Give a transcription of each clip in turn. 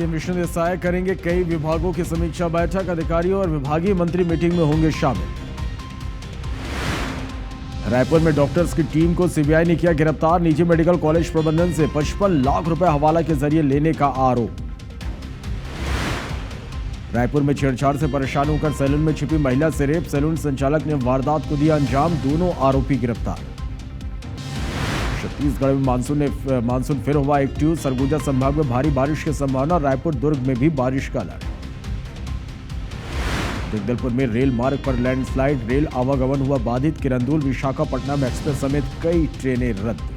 CM Vishnu Desai करेंगे कई विभागों की समीक्षा बैठक, अधिकारियों और विभागीय मंत्री मीटिंग में होंगे शामिल। रायपुर में डॉक्टर्स की टीम को सीबीआई ने किया गिरफ्तार, निजी मेडिकल कॉलेज प्रबंधन से 55 लाख रुपए हवाला के जरिए लेने का आरोप। रायपुर में छेड़छाड़ से परेशान होकर सैलून में छिपी महिला से रेप, सैलून संचालक ने वारदात को दिया अंजाम, दोनों आरोपी गिरफ्तार। छत्तीसगढ़ में मानसून फिर हुआ एक्टिव, सरगुजा संभाग में भारी बारिश की संभावना, रायपुर दुर्ग में भी बारिश का अलर्ट। जगदलपुर में रेल मार्ग पर लैंडस्लाइड, रेल आवागमन हुआ बाधित, किरंदुल विशाखापट्टनम एक्सप्रेस समेत कई ट्रेनें रद्द।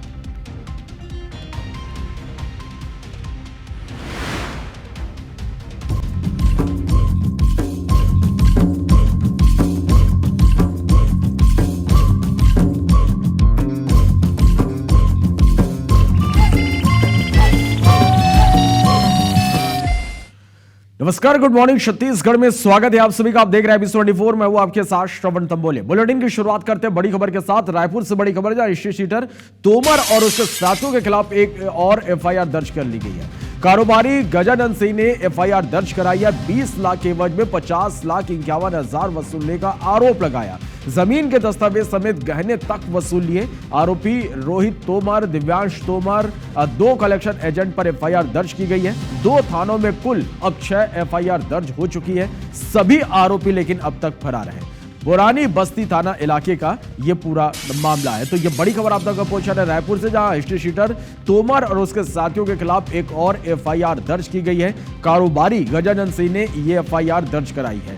नमस्कार, गुड मॉर्निंग। छत्तीसगढ़ में स्वागत है आप सभी का। आप देख रहे हैं Abyss 24। मैं हूं आपके साथ श्रवण तंबोले। बुलेटिन की शुरुआत करते हैं बड़ी खबर के साथ। रायपुर से बड़ी खबर, जहां हिस्ट्री शीटर तोमर और उसके साथियों के खिलाफ एक और एफआईआर दर्ज कर ली गई है। कारोबारी गजानंद सिंह ने एफआईआर दर्ज कराई है। 20 लाख के एवज में 50,51,000 वसूलने का आरोप लगाया। जमीन के दस्तावेज समेत गहने तक वसूल लिए। आरोपी रोहित तोमर, दिव्यांश तोमर, 2 कलेक्शन एजेंट पर एफआईआर दर्ज की गई है। 2 थानों में कुल अब 6 एफआईआर दर्ज हो चुकी है। सभी आरोपी लेकिन अब तक फरार हैं। पुरानी बस्ती थाना इलाके का यह पूरा मामला है। तो यह बड़ी खबर आप तक पहुंचा है रायपुर से, जहां हिस्ट्री शीटर तोमर और उसके साथियों के खिलाफ एक और एफआईआर दर्ज की गई है। कारोबारी गजानंद सिंह ने यह एफआईआर दर्ज कराई है।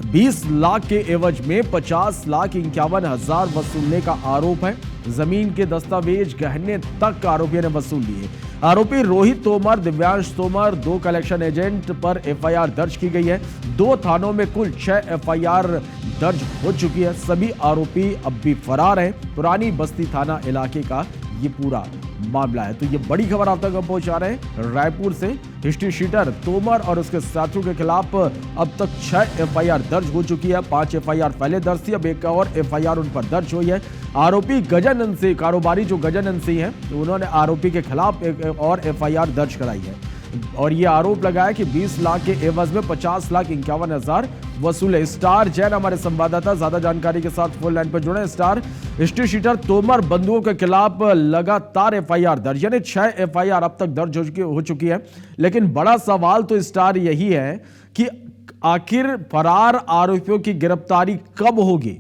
20 लाख के एवज में 50,51,000 वसूलने का आरोप है। जमीन के दस्तावेज, गहने तक आरोपियों ने वसूल लिए। आरोपी रोहित तोमर, दिव्यांश तोमर, 2 कलेक्शन एजेंट पर एफआईआर दर्ज की गई है। 2 थानों में कुल 6 एफआईआर दर्ज हो चुकी है। सभी आरोपी अब भी फरार हैं। पुरानी बस्ती थाना इलाके का ये पूरा मामला है। तो ये बड़ी खबर आप तक हम पहुंचा रहे हैं रायपुर से। हिस्ट्री शीटर तोमर और उसके साथियों के खिलाफ अब तक 6 एफआईआर दर्ज हो चुकी है। 5 एफआईआर पहले दर्ज थी, अब एक और एफआईआर उन पर दर्ज हुई है। आरोपी गजानंद सिंह, कारोबारी जो गजानंद सिंह है, तो उन्होंने आरोपी के खिलाफ एक और एफआईआर दर्ज कराई है और ये आरोप लगाया कि 20 लाख के एवज में 50,51,000 वसूले। स्टार जैन हमारे संवाददाता ज्यादा जानकारी के साथ फोन लाइन पर जुड़े। स्टार, हिस्ट्री शीटर तोमर बंधुओं के खिलाफ लगातार एफआईआर दर्ज, यानी 6 एफआईआर अब तक दर्ज हो चुकी है। लेकिन बड़ा सवाल तो स्टार यही है कि आखिर फरार आरोपियों की गिरफ्तारी कब होगी?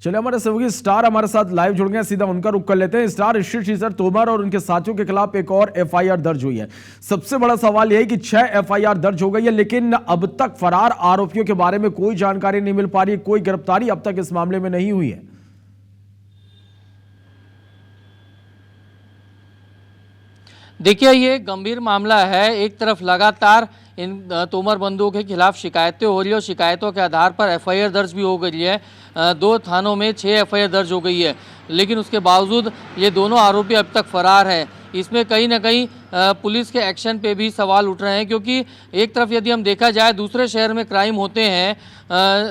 चलिए, हमारे सहयोगी स्टार हमारे साथ लाइव जुड़ गए, सीधा उनका रुख कर लेते हैं। स्टार, हिस्ट्री शीटर तोमर और उनके साथियों के खिलाफ एक और एफआईआर दर्ज हुई है। सबसे बड़ा सवाल यह है कि 6 एफआईआर दर्ज हो गई है, लेकिन अब तक फरार आरोपियों के बारे में कोई जानकारी नहीं मिल पा रही है। कोई गिरफ्तारी अब तक इस मामले में नहीं हुई है। देखिए, ये गंभीर मामला है। एक तरफ लगातार इन तोमर बंधुओं के खिलाफ शिकायतें हो रही है और शिकायतों के आधार पर एफआईआर दर्ज भी हो गई है। 2 थानों में 6 एफआईआर दर्ज हो गई है, लेकिन उसके बावजूद ये दोनों आरोपी अब तक फरार हैं। इसमें कहीं ना कहीं पुलिस के एक्शन पे भी सवाल उठ रहे हैं, क्योंकि एक तरफ यदि हम देखा जाए दूसरे शहर में क्राइम होते हैं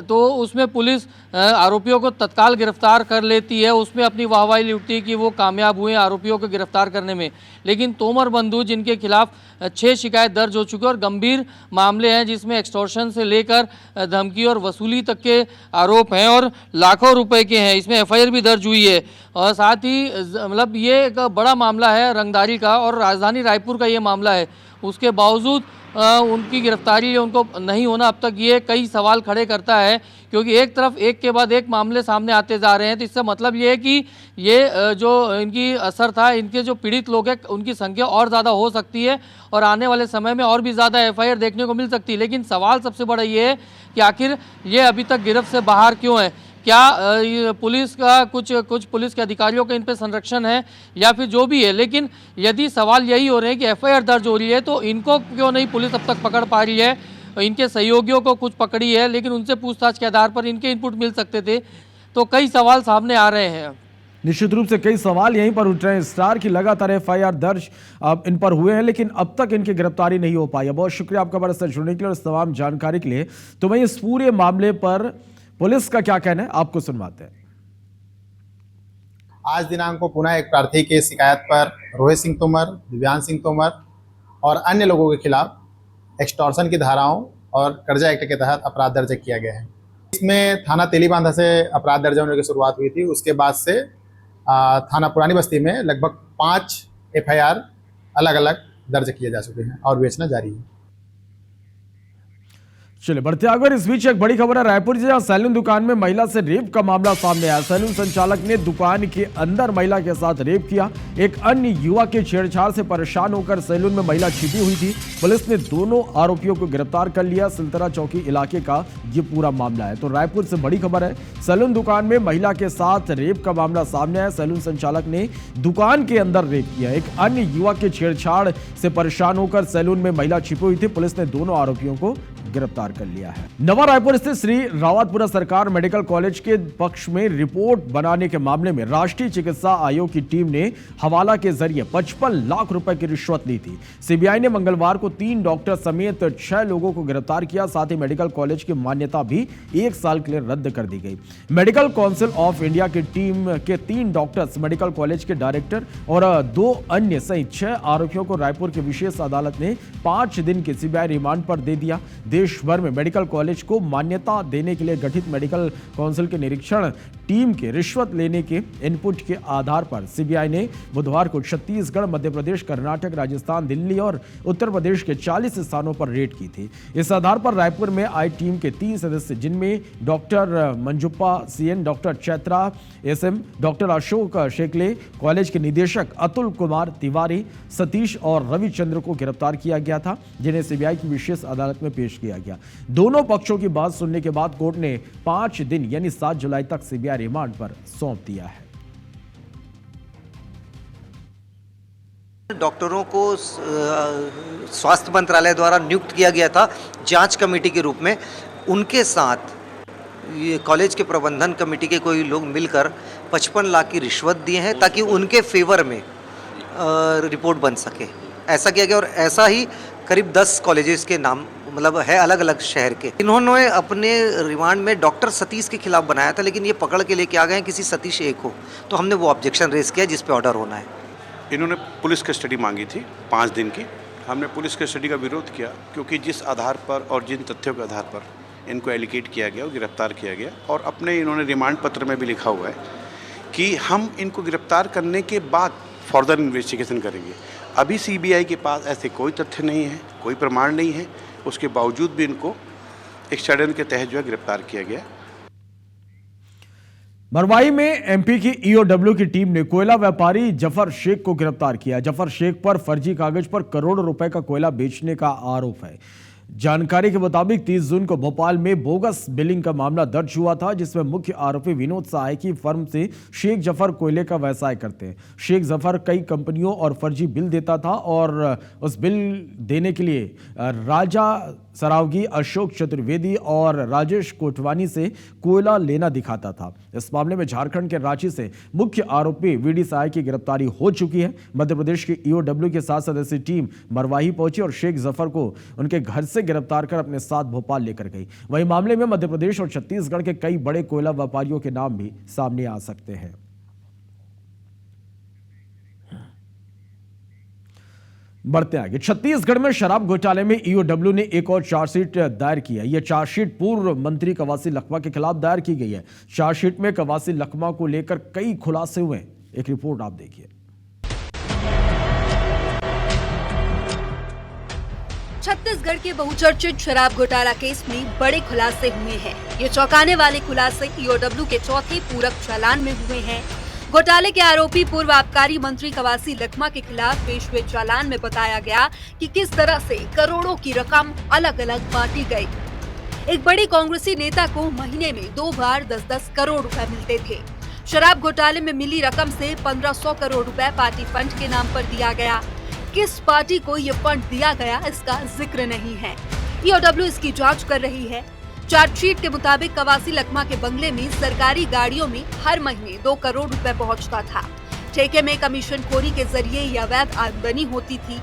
तो उसमें पुलिस आरोपियों को तत्काल गिरफ्तार कर लेती है, उसमें अपनी वाहवाही लूटती है कि वो कामयाब हुए आरोपियों को गिरफ्तार करने में। लेकिन तोमर बंधु, जिनके खिलाफ 6 शिकायत दर्ज हो चुकी है और गंभीर मामले हैं, जिसमें एक्सटॉर्शन से लेकर धमकी और वसूली तक के आरोप हैं और लाखों रुपए के हैं, इसमें एफआईआर भी दर्ज हुई है। और साथ ही मतलब ये एक बड़ा मामला है रंगदारी का और राजधानी रायपुर का ये मामला है। उसके बावजूद उनकी गिरफ्तारी उनको नहीं होना अब तक ये कई सवाल खड़े करता है, क्योंकि एक तरफ एक के बाद एक मामले सामने आते जा रहे हैं। तो इससे मतलब ये है कि ये जो इनकी असर था, इनके जो पीड़ित लोग हैं उनकी संख्या और ज़्यादा हो सकती है और आने वाले समय में और भी ज़्यादा एफआईआर देखने को मिल सकती है। लेकिन सवाल सबसे बड़ा ये है कि आखिर ये अभी तक गिरफ्त से बाहर क्यों है? क्या पुलिस का कुछ पुलिस के अधिकारियों का इन पे संरक्षण है या फिर जो भी है? लेकिन यदि सवाल यही हो रहे हैं कि एफआईआर दर्ज हो रही है तो इनको क्यों नहीं पुलिस अब तक पकड़ पा रही है? इनके सहयोगियों को कुछ पकड़ी है, लेकिन उनसे पूछताछ के आधार पर इनके इनपुट मिल सकते थे। तो कई सवाल सामने आ रहे हैं। निश्चित रूप से कई सवाल यहीं पर उठ रहे हैं। स्टार की लगातार एफआईआर दर्ज अब इन पर हुए हैं, लेकिन अब तक इनकी गिरफ्तारी नहीं हो पाई। बहुत शुक्रिया आपका बड़ा सर जुड़ने के लिए और इस तमाम जानकारी के लिए। तो वहीं इस पूरे मामले पर पुलिस का क्या कहना है, आपको सुनवाते हैं। आज दिनांक को पुनः एक प्रार्थी की शिकायत पर रोहित सिंह तोमर, दिव्यांश सिंह तोमर और अन्य लोगों के खिलाफ एक्सटॉर्शन की धाराओं और कर्जा एक्ट के तहत अपराध दर्ज किया गया है। इसमें थाना तेलीबांधा से अपराध दर्ज होने की शुरुआत हुई थी। उसके बाद से थाना पुरानी बस्ती में लगभग 5 एफआईआर अलग अलग दर्ज किए जा चुके हैं और बेचना जारी है। चलिए बढ़ते आगे। इस बीच एक बड़ी खबर है रायपुर से, जहां सैलून दुकान में महिला से रेप का मामला सामने आया। सैलून संचालक ने दुकान के अंदर महिला के साथ रेप किया। एक अन्य युवा के छेड़छाड़ से परेशान होकर सैलून में महिला छिपी हुई थी। पुलिस ने दोनों आरोपियों को गिरफ्तार कर लिया। सिलतरा चौकी इलाके का ये पूरा मामला है। तो रायपुर से बड़ी खबर है, सैलून दुकान में महिला के साथ रेप का मामला सामने आया। सैलून संचालक ने दुकान के अंदर रेप किया। एक अन्य युवा के छेड़छाड़ से परेशान होकर सैलून में महिला छिपी हुई थी। पुलिस ने दोनों आरोपियों को गिरफ्तार कर लिया है। नवा रायपुर स्थित श्री रावतपुरा सरकार मेडिकल कॉलेज के पक्ष में रिपोर्ट बनाने के मामले में राष्ट्रीय चिकित्सा आयोग की टीम ने हवाला के जरिए 55 लाख रुपए की रिश्वत ली थी। सीबीआई ने मंगलवार को 3 डॉक्टर समेत 6 लोगों को गिरफ्तार किया। साथ ही मेडिकल कॉलेज की मान्यता भी 1 साल के लिए रद्द कर दी गई। मेडिकल काउंसिल ऑफ इंडिया की टीम के 3 डॉक्टर्स, मेडिकल कॉलेज के डायरेक्टर और 2 अन्य सहित 6 आरोपियों को रायपुर की विशेष अदालत ने 5 दिन के सीबीआई रिमांड पर दे दिया। देश भर में मेडिकल कॉलेज को मान्यता देने के लिए गठित मेडिकल काउंसिल के निरीक्षण टीम के रिश्वत लेने के इनपुट के आधार पर सीबीआई ने बुधवार को छत्तीसगढ़, मध्य प्रदेश, कर्नाटक, राजस्थान, दिल्ली और उत्तर प्रदेश के 40 स्थानों पर रेड की थी। इस आधार पर रायपुर में आई टीम के 3 सदस्य, जिनमें doctor Manjuppa CN, doctor Chaitra SM, doctor Ashok Shekhale, college के निदेशक अतुल कुमार तिवारी, सतीश और रविचंद्र को गिरफ्तार किया गया था, जिन्हें सीबीआई की विशेष अदालत में पेश किया गया। दोनों पक्षों की बात सुनने के बाद कोर्ट ने 5 दिन यानी 7 जुलाई तक सीबीआई रिमांड पर सौंप दिया है। डॉक्टरों को स्वास्थ्य मंत्रालय द्वारा नियुक्त किया गया था जांच कमेटी के रूप में। उनके साथ ये कॉलेज के प्रबंधन कमेटी के कोई लोग मिलकर 55 लाख की रिश्वत दिए हैं ताकि उनके फेवर में रिपोर्ट बन सके। ऐसा किया गया और ऐसा ही करीब 10 कॉलेजेस के नाम मतलब है अलग अलग शहर के। इन्होंने अपने रिमांड में डॉक्टर सतीश के खिलाफ बनाया था, लेकिन ये पकड़ के लेके आ गए किसी सतीश एक को, तो हमने वो ऑब्जेक्शन रेज किया जिस पे ऑर्डर होना है। इन्होंने पुलिस कस्टडी मांगी थी 5 दिन की। हमने पुलिस कस्टडी का विरोध किया क्योंकि जिस आधार पर और जिन तथ्यों के आधार पर इनको एलिगेट किया गया और गिरफ्तार किया गया, और अपने इन्होंने रिमांड पत्र में भी लिखा हुआ है कि हम इनको गिरफ्तार करने के बाद फर्दर इन्वेस्टिगेशन करेंगे। अभी सीबीआई के पास ऐसे कोई तथ्य नहीं है, कोई प्रमाण नहीं है, उसके बावजूद भी इनको एक षड्यंत्र के तहत जो है गिरफ्तार किया गया। मरवाई में एमपी की ईओडब्ल्यू की टीम ने कोयला व्यापारी जफर शेख को गिरफ्तार किया। जफर शेख पर फर्जी कागज पर करोड़ों रुपए का कोयला बेचने का आरोप है। जानकारी के मुताबिक 30 जून को भोपाल में बोगस बिलिंग का मामला दर्ज हुआ था, जिसमें मुख्य आरोपी विनोद सहाय की फर्म से शेख जफर कोयले का व्यवसाय करते हैं। शेख जफर कई कंपनियों और फर्जी बिल देता था और उस बिल देने के लिए राजा सरावगी, अशोक चतुर्वेदी और राजेश कोटवानी से कोयला लेना दिखाता था। इस मामले में झारखंड के रांची से मुख्य आरोपी वीडी सहाय की गिरफ्तारी हो चुकी है। मध्य प्रदेश की ईओडब्ल्यू के 7 सदस्यीय टीम मरवाही पहुंची और शेख जफर को उनके घर से गिरफ्तार कर अपने साथ भोपाल लेकर गई। वहीं मामले में मध्य प्रदेश और छत्तीसगढ़ के कई बड़े कोयला व्यापारियों के नाम भी सामने आ सकते हैं। बढ़ते आगे। छत्तीसगढ़ में शराब घोटाले में ईओडब्ल्यू ने एक और चार्जशीट दायर की है। यह चार्जशीट पूर्व मंत्री कवासी लखमा के खिलाफ दायर की गई है। चार्जशीट में कवासी लखमा को लेकर कई खुलासे हुए। एक रिपोर्ट आप देखिए। छत्तीसगढ़ के बहुचर्चित शराब घोटाला केस में बड़े खुलासे हुए हैं। ये चौंकाने वाले खुलासे ईओडब्ल्यू के चौथे पूरक चालान में हुए हैं। घोटाले के आरोपी पूर्व आबकारी मंत्री कवासी लखमा के खिलाफ पेश हुए चालान में बताया गया कि किस तरह से करोड़ों की रकम अलग अलग बांटी गई। एक बड़े कांग्रेसी नेता को महीने में 2 बार 10-10 करोड़ रुपए मिलते थे। शराब घोटाले में मिली रकम से 1500 करोड़ रुपए पार्टी फंड के नाम पर दिया गया। किस पार्टी को ये फंड दिया गया इसका जिक्र नहीं है। ईओडब्ल्यू इसकी जांच कर रही है। चार्जशीट के मुताबिक कवासी लखमा के बंगले में सरकारी गाड़ियों में हर महीने 2 करोड़ रुपए पहुंचता था। ठेके में कमीशनखोरी के जरिए यह अवैध आमदनी होती थी।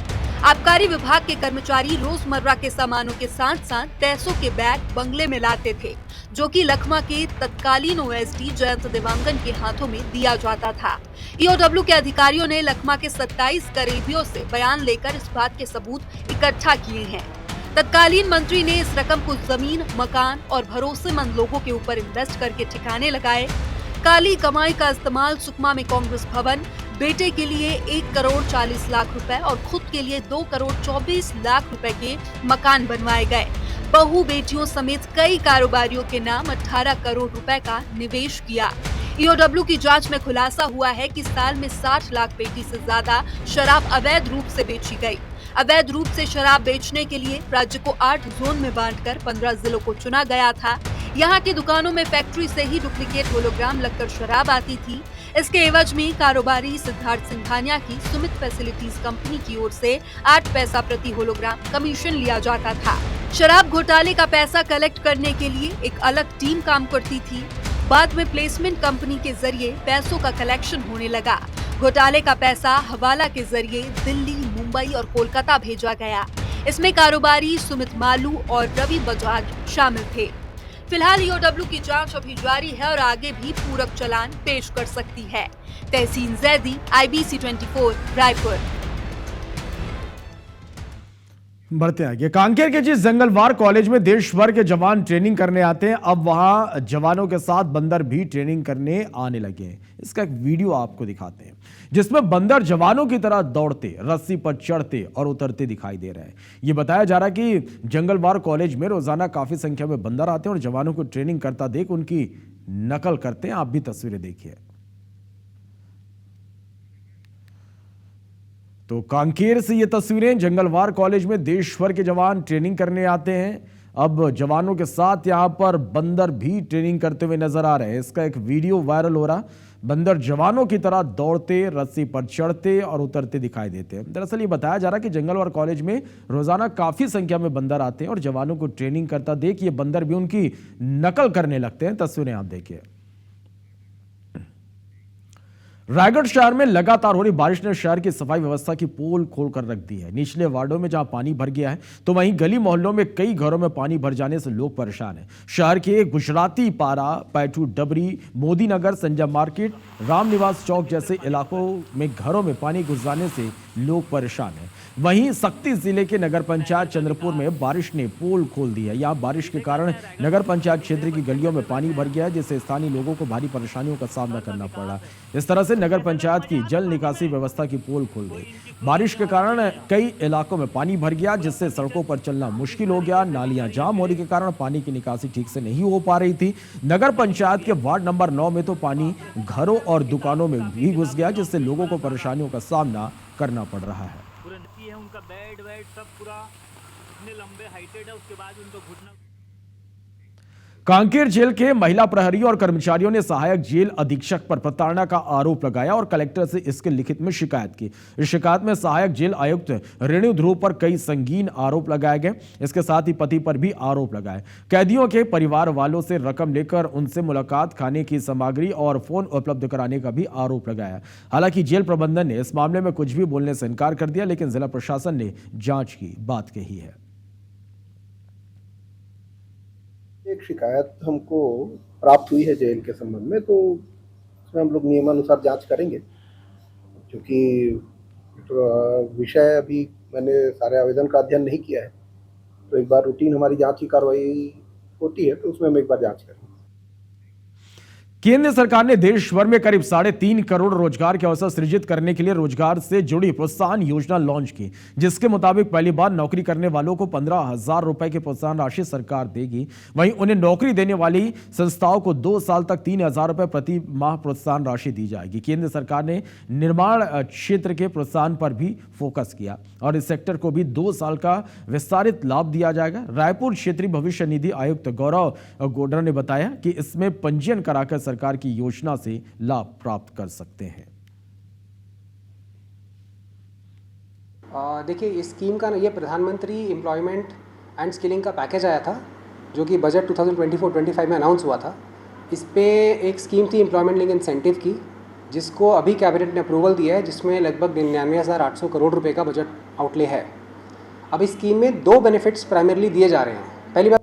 आबकारी विभाग के कर्मचारी रोजमर्रा के सामानों के साथ साथ पैसों के बैग बंगले में लाते थे, जो कि लखमा के तत्कालीन ओएसडी जयंत देवांगन के हाथों में दिया जाता था। ईओडब्ल्यू के अधिकारियों ने लखमा के 27 करीबियों से बयान लेकर इस बात के सबूत इकट्ठा किए हैं। तत्कालीन मंत्री ने इस रकम को जमीन, मकान और भरोसेमंद लोगों के ऊपर इन्वेस्ट करके ठिकाने लगाए। काली कमाई का इस्तेमाल सुकमा में कांग्रेस भवन, बेटे के लिए 1 करोड़ 40 लाख रुपए और खुद के लिए 2 करोड़ 24 लाख रुपए के मकान बनवाए गए। बहू बेटियों समेत कई कारोबारियों के नाम 18 करोड़ रुपए का निवेश किया। ईओडब्ल्यू की जांच में खुलासा हुआ है कि साल में 60 लाख पेटी से ज्यादा शराब अवैध रूप से बेची गई। अवैध रूप से शराब बेचने के लिए राज्य को 8 जोन में बांटकर 15 जिलों को चुना गया था। यहाँ की दुकानों में फैक्ट्री से ही डुप्लीकेट होलोग्राम लगकर शराब आती थी। इसके एवज में कारोबारी सिद्धार्थ सिंघानिया की सुमित फैसिलिटीज कंपनी की ओर से 8 पैसा प्रति होलोग्राम कमीशन लिया जाता था। शराब घोटाले का पैसा कलेक्ट करने के लिए एक अलग टीम काम करती थी। बाद में प्लेसमेंट कंपनी के जरिए पैसों का कलेक्शन होने लगा। घोटाले का पैसा हवाला के जरिए दिल्ली, मुंबई और कोलकाता भेजा गया। इसमें कारोबारी सुमित मालू और रवि बजाज शामिल थे। फिलहाल ईओडब्ल्यू की जांच अभी जारी है और आगे भी पूरक चालान पेश कर सकती है। तहसीन जैदी, IBC 24, रायपुर। बढ़ते हैं आगे। कांकेर के जिस जंगलवार कॉलेज में देश भर के जवान ट्रेनिंग करने आते हैं, अब वहां जवानों के साथ बंदर भी ट्रेनिंग करने आने लगे हैं। इसका एक वीडियो आपको दिखाते हैं जिसमें बंदर जवानों की तरह दौड़ते, रस्सी पर चढ़ते और उतरते दिखाई दे रहे हैं। ये बताया जा रहा है कि जंगलवार कॉलेज में रोजाना काफी संख्या में बंदर आते हैं और जवानों को ट्रेनिंग करता देख उनकी नकल करते हैं। आप भी तस्वीरें देखिए। तो कांकेर से ये तस्वीरें, जंगलवार कॉलेज में देश भर के जवान ट्रेनिंग करने आते हैं। अब जवानों के साथ यहां पर बंदर भी ट्रेनिंग करते हुए नजर आ रहे हैं। इसका एक वीडियो वायरल हो रहा। बंदर जवानों की तरह दौड़ते, रस्सी पर चढ़ते और उतरते दिखाई देते हैं। दरअसल ये बताया जा रहा है कि जंगलवार कॉलेज में रोजाना काफी संख्या में बंदर आते हैं और जवानों को ट्रेनिंग करता देख ये बंदर भी उनकी नकल करने लगते हैं। तस्वीरें आप देखिए। रायगढ़ शहर में लगातार हो रही बारिश ने शहर की सफाई व्यवस्था की पोल खोलकर रख दी है। निचले वार्डों में जहां पानी भर गया है तो वहीं गली मोहल्लों में कई घरों में पानी भर जाने से लोग परेशान हैं। शहर के गुजराती पारा, पैठू डबरी, मोदी नगर, संजय मार्केट, रामनिवास चौक जैसे इलाकों में घरों में पानी घुस जाने से लोग परेशान हैं। वहीं सक्ती जिले के नगर पंचायत चंद्रपुर में बारिश ने पोल खोल दी है। यहाँ बारिश के कारण नगर पंचायत क्षेत्र की गलियों में पानी भर गया है, जिससे स्थानीय लोगों को भारी परेशानियों का सामना करना पड़ा। इस तरह से नगर पंचायत की जल निकासी व्यवस्था की पोल खोल दी। बारिश के कारण कई इलाकों में पानी भर गया, जिससे सड़कों पर चलना मुश्किल हो गया। नालियां जाम होने के कारण पानी की निकासी ठीक से नहीं हो पा रही थी। नगर पंचायत के वार्ड नंबर 9 में तो पानी घरों और दुकानों में भी घुस गया, जिससे लोगों को परेशानियों का सामना करना पड़ रहा है। उनका बेड वेड सब पूरा इतने लंबे हाइटेड है, उसके बाद उनको घुटना। कांकेर जेल के महिला प्रहरी और कर्मचारियों ने सहायक जेल अधीक्षक पर प्रताड़ना का आरोप लगाया और कलेक्टर से इसके लिखित में शिकायत की। इस शिकायत में सहायक जेल आयुक्त रेणु ध्रुव पर कई संगीन आरोप लगाए गए। इसके साथ ही पति पर भी आरोप लगाए। कैदियों के परिवार वालों से रकम लेकर उनसे मुलाकात, खाने की सामग्री और फोन उपलब्ध कराने का भी आरोप लगाया। हालांकि जेल प्रबंधन ने इस मामले में कुछ भी बोलने से इनकार कर दिया, लेकिन जिला प्रशासन ने जांच की बात कही है। एक शिकायत हमको प्राप्त हुई है जेल के संबंध में, तो उसमें हम लोग नियमानुसार जांच करेंगे। क्योंकि विषय अभी मैंने सारे आवेदन का अध्ययन नहीं किया है, तो एक बार रूटीन हमारी जांच की कार्रवाई होती है, तो उसमें हम एक बार जांच करेंगे। केंद्र सरकार ने देश भर में करीब 3.5 करोड़ रोजगार के अवसर सृजित करने के लिए रोजगार से जुड़ी प्रोत्साहन योजना लॉन्च की, जिसके मुताबिक पहली बार नौकरी करने वालों को 15,000 रुपए की प्रोत्साहन राशि सरकार देगी। वहीं उन्हें नौकरी देने वाली संस्थाओं को 2 साल तक 3,000 रुपए प्रति माह प्रोत्साहन राशि दी जाएगी। केंद्र सरकार ने निर्माण क्षेत्र के प्रोत्साहन पर भी फोकस किया और इस सेक्टर को भी 2 साल का विस्तारित लाभ दिया जाएगा। रायपुर क्षेत्रीय भविष्य निधि आयुक्त गौरव गोडर ने बताया कि इसमें पंजीयन कराकर सरकार की योजना से लाभ प्राप्त कर सकते हैं। देखिए, इस स्कीम का ये प्रधानमंत्री एम्प्लॉयमेंट एंड स्किलिंग का पैकेज आया था, जो कि बजट 2024-25 में अनाउंस हुआ था, इस पे एक स्कीम थी एम्प्लॉयमेंट लिंक इंसेंटिव की, जिसको अभी कैबिनेट ने अप्रूवल दिया है, जिसमें लगभग 99,800 करोड़ रुपए का बजट आउटले है। अब इस स्कीम में 2 बेनिफिट्स प्राइमरली दिए जा रहे हैं। पहली बात,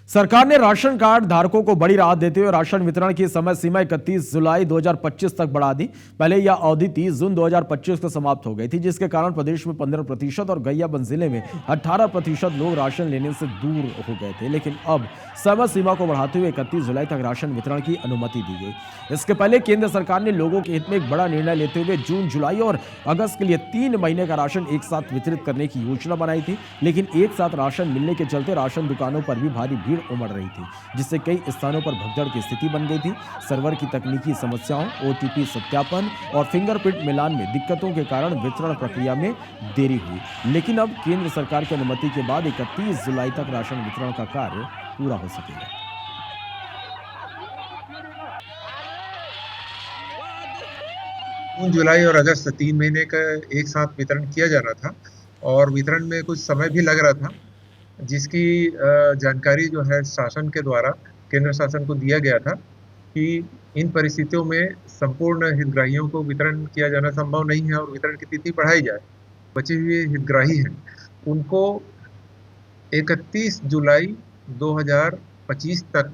सरकार ने राशन कार्ड धारकों को बड़ी राहत देते हुए राशन वितरण की समय सीमा 31 जुलाई 2025 तक बढ़ा दी। पहले यह अवधि 30 जून 2025 को समाप्त हो गई थी, जिसके कारण प्रदेश में 15% और गरियाबंद जिले में 18% लोग राशन लेने से दूर हो गए थे। लेकिन अब समय सीमा को बढ़ाते हुए 31 जुलाई तक राशन वितरण की अनुमति दी गई। इसके पहले केंद्र सरकार ने लोगों के हित में एक बड़ा निर्णय लेते हुए जून, जुलाई और अगस्त के लिए 3 महीने का राशन एक साथ वितरित करने की योजना बनाई थी। लेकिन एक साथ राशन मिलने के चलते राशन दुकानों पर भी भारी भीड़ उमड़ रही थी, जिससे कई स्थानों पर भगदड़ की स्थिति बन गई थी। सर्वर की तकनीकी समस्याओं, OTP सत्यापन और फिंगरप्रिंट मिलान में दिक्कतों के कारण वितरण प्रक्रिया में देरी हुई। लेकिन अब केंद्र सरकार की अनुमति के बाद 31 जुलाई तक राशन वितरण का कार्य पूरा हो सकेगा। जून, जुलाई और अगस्त 3 महीने का एक साथ वितरण किया जा रहा था और वितरण में कुछ समय भी लग रहा था, जिसकी जानकारी जो है शासन के द्वारा केंद्र शासन को दिया गया था कि इन परिस्थितियों में संपूर्ण हितग्राहियों को वितरण किया जाना संभव नहीं है और वितरण की तिथि बढ़ाई जाए। बचे हुए हितग्राही हैं उनको 31 जुलाई 2025 तक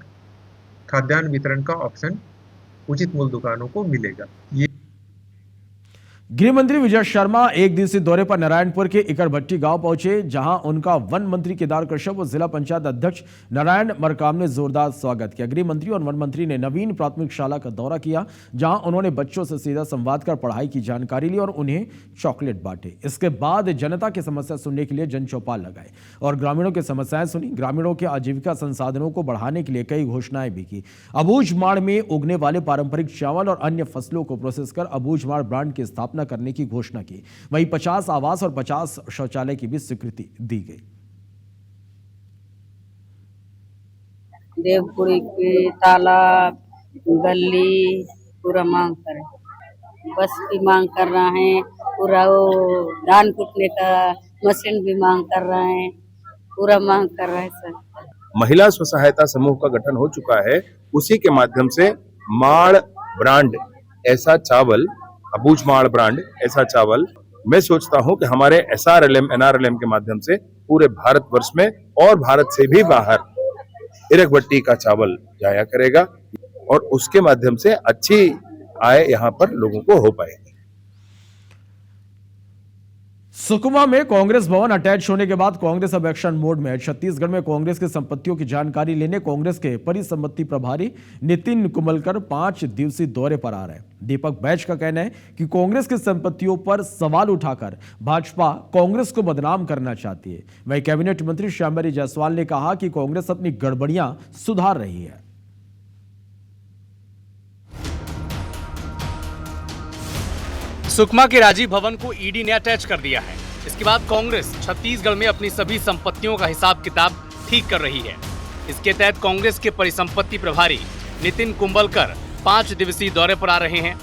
खाद्यान्न वितरण का ऑप्शन उचित मूल्य दुकानों को मिलेगा। ये गृह मंत्री विजय शर्मा एक दिवसीय दौरे पर नारायणपुर के इकड़भट्टी गांव पहुंचे, जहां उनका वन मंत्री केदार कश्यप और जिला पंचायत अध्यक्ष नारायण मरकाम ने जोरदार स्वागत किया। गृह मंत्री और वन मंत्री ने नवीन प्राथमिक शाला का दौरा किया, जहां उन्होंने बच्चों से सीधा संवाद कर पढ़ाई की जानकारी ली और उन्हें चॉकलेट बांटे। इसके बाद जनता की समस्या सुनने के लिए जन चौपाल लगाए और ग्रामीणों की समस्याएं सुनी। ग्रामीणों के आजीविका संसाधनों को बढ़ाने के लिए कई घोषणाएं भी की। अबूझमाड़ में उगने वाले पारंपरिक चावल और अन्य फसलों को प्रोसेस कर अबूझमाड़ ब्रांड की स्थापना करने की घोषणा की। वहीं 50 आवास और 50 शौचालय की भी स्वीकृति दी गई। देवपुरी के तालाब, गली पूरा मांग कर बस की मांग कर रहा है, पूरा वो धान कुटने का मशीन भी मांग कर रहा है, पूरा मांग कर रहा है सर। महिला स्व सहायता समूह का गठन हो चुका है, उसी के माध्यम से माड़ ब्रांड ऐसा चावल, अबूझमाड़ ब्रांड ऐसा चावल, मैं सोचता हूं कि हमारे SRLM NRLM के माध्यम से पूरे भारतवर्ष में और भारत से भी बाहर इरगभट्टी का चावल जाया करेगा और उसके माध्यम से अच्छी आय यहाँ पर लोगों को हो पाएगी। सुकमा में कांग्रेस भवन अटैच होने के बाद कांग्रेस अब एक्शन मोड में है। छत्तीसगढ़ में कांग्रेस की संपत्तियों की जानकारी लेने कांग्रेस के परिसंपत्ति प्रभारी नितिन कुंबलकर 5 दिवसीय दौरे पर आ रहे हैं। दीपक बैज का कहना है कि कांग्रेस की संपत्तियों पर सवाल उठाकर भाजपा कांग्रेस को बदनाम करना चाहती है। वहीं कैबिनेट मंत्री श्यामबिहारी जायसवाल ने कहा कि कांग्रेस अपनी गड़बड़ियां सुधार रही है। सुकमा के राजीव भवन को ईडी ने अटैच कर दिया है। इसके बाद कांग्रेस छत्तीसगढ़ में अपनी सभी संपत्तियों का हिसाब किताब ठीक कर रही है। इसके तहत कांग्रेस के परिसंपत्ति प्रभारी नितिन कुंबलकर 5 दिवसीय दौरे पर आ रहे हैं।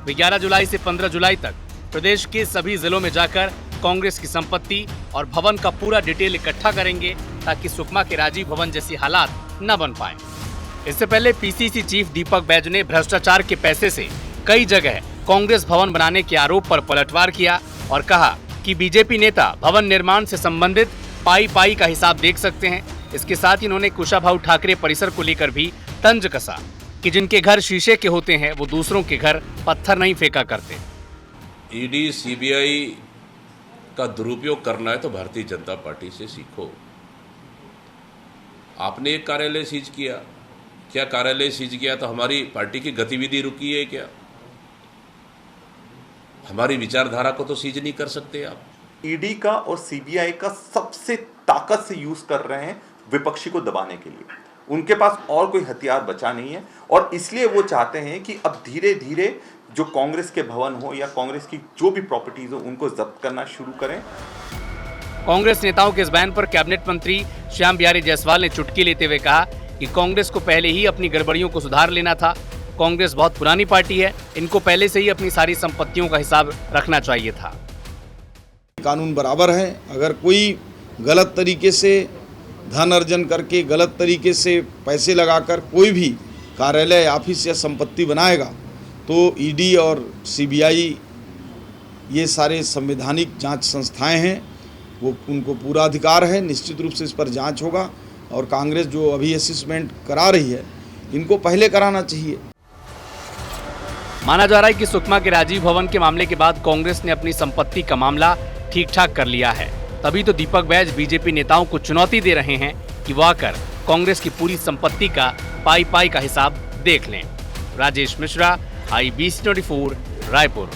वे 11 जुलाई से 15 जुलाई तक प्रदेश के सभी जिलों में जाकर कांग्रेस की संपत्ति और भवन का पूरा डिटेल इकट्ठा करेंगे, ताकि सुकमा के राजीव भवन जैसी हालात न बन पाए। इससे पहले PCC चीफ दीपक बैज ने भ्रष्टाचार के पैसे से कई जगह कांग्रेस भवन बनाने के आरोप पर पलटवार किया और कहा कि बीजेपी नेता भवन निर्माण से संबंधित पाई का हिसाब देख सकते हैं। इसके साथ ही इन्होंने कुशाभाऊ ठाकरे परिसर को लेकर भी तंज कसा कि जिनके घर शीशे के होते हैं वो दूसरों के घर पत्थर नहीं फेंका करते। ईडी CBI का दुरुपयोग करना है तो भारतीय जनता पार्टी से सीखो। आपने एक कार्यालय सीज किया, क्या कार्यालय सीज किया तो हमारी पार्टी की गतिविधि रुकी है क्या? हमारी विचारधारा को तो सीज नहीं कर सकते आप। ईडी का और CBI का सबसे ताकत से यूज कर रहे हैं विपक्षी को दबाने के लिए। उनके पास और कोई हथियार बचा नहीं है और इसलिए वो चाहते हैं कि अब धीरे धीरे जो कांग्रेस के भवन हो या कांग्रेस की जो भी प्रॉपर्टीज हो उनको जब्त करना शुरू करें। कांग्रेस नेताओं के इस बयान पर कैबिनेट मंत्री श्यामबिहारी जायसवाल ने चुटकी लेते हुए कहा कि कांग्रेस को पहले ही अपनी गड़बड़ियों को सुधार लेना था। कांग्रेस बहुत पुरानी पार्टी है, इनको पहले से ही अपनी सारी संपत्तियों का हिसाब रखना चाहिए था। कानून बराबर है, अगर कोई गलत तरीके से धन अर्जन करके गलत तरीके से पैसे लगाकर कोई भी कार्यालय, ऑफिस या संपत्ति बनाएगा तो ईडी और सीबीआई ये सारे संवैधानिक जांच संस्थाएं हैं, वो उनको पूरा अधिकार है, निश्चित रूप से इस पर जांच होगा। और कांग्रेस जो अभी असेसमेंट करा रही है इनको पहले कराना चाहिए। माना जा रहा है कि सुकमा के राजीव भवन के मामले के बाद कांग्रेस ने अपनी संपत्ति का मामला ठीक ठाक कर लिया है। तभी तो दीपक बैज बीजेपी नेताओं को चुनौती दे रहे हैं कि वो आकर कांग्रेस की पूरी संपत्ति का पाई का हिसाब देख लें। राजेश मिश्रा, IBC 24, रायपुर।